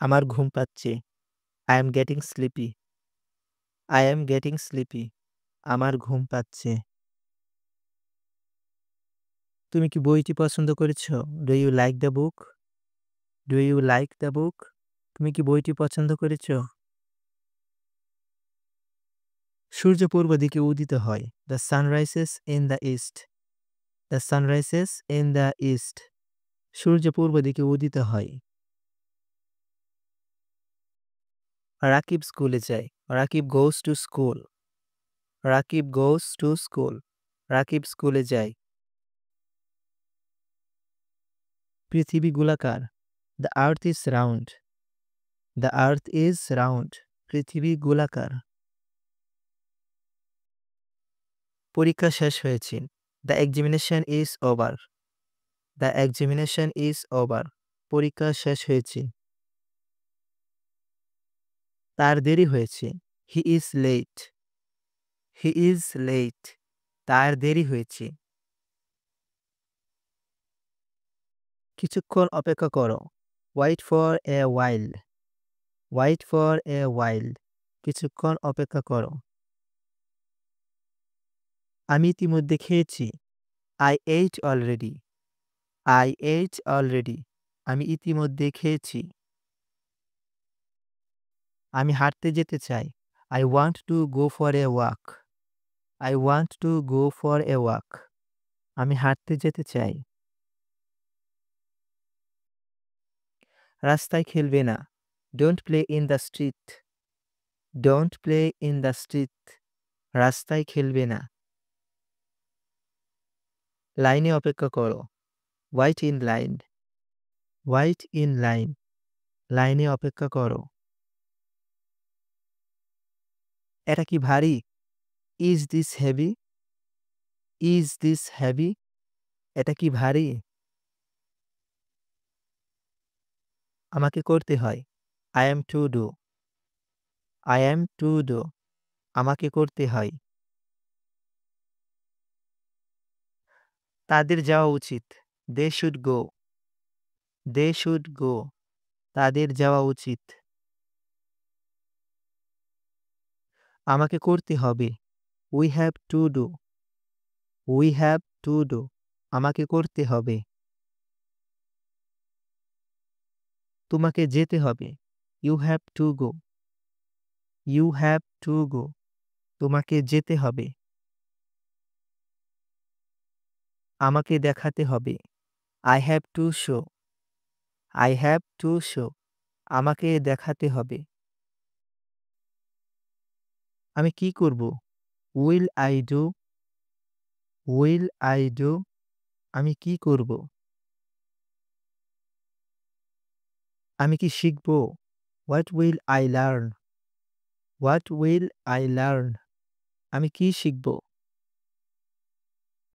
আমার ঘুম পাচ্ছে। I am getting sleepy. I am getting sleepy. আমার ঘুম পাচ্ছে। তুমি কি বইটি পছন্দ করেছ? Do you like the book? Do you like the book? তুমি কি বইটি পছন্দ করেছ? সূর্য পূর্ব দিকে উদিত হয়। The sun rises in the east. The sun rises in the east. সূর্য পূর্ব দিকে উদিত হয়। রাকিব স্কুলে যায়। Rakib goes to school. Rakib goes to school. Rakib স্কুলে যায়। পৃথিবী গোলাকার। The earth is round. The earth is round. পৃথিবী গোলাকার। পরীক্ষা শেষ হয়েছে। The examination is over. The examination is over. পরীক্ষা শেষ হয়েছে। তার দেরি হয়েছে। He is late. He is late. তার দেরি হয়েছে। কিছুক্ষণ অপেক্ষা করো। Wait for a while. Wait for a while. কিছুক্ষণ অপেক্ষা করো। আমি ইতিমধ্যে খেয়েছি। I ate already. I ate already. আমি ইতিমধ্যে খেয়েছি। আমি হাঁটতে যেতে চাই। I want to go for a walk. I want to go for a walk. আমি হাঁটতে যেতে চাই। রাস্তায় খেলবে না। Don't play in the street. Don't play in the street. রাস্তায় খেলবে না। লাইনে অপেক্ষা করো। Wait in line. Wait in line. লাইনে অপেক্ষা করো। এটা কি ভারী? Is this heavy? Is this heavy? এটা কি ভারী? আমাকে করতে হয়। I am to do. I am to do. আমাকে করতে হয়। তাদের যাওয়া উচিত। They should go. They should go. তাদের যাওয়া উচিত। আমাকে করতে হবে। We have to do. We have to do. আমাকে করতে হবে। তোমাকে যেতে হবে। You have to go. You have to go. তোমাকে যেতে হবে। আমাকে দেখাতে হবে। I have to show. I have to show. আমাকে দেখাতে হবে। আমি কি করব? Will I do? Will I do? আমি কি করব? আমি কি শিখব? What will I learn? What will I learn? আমি কি শিখব?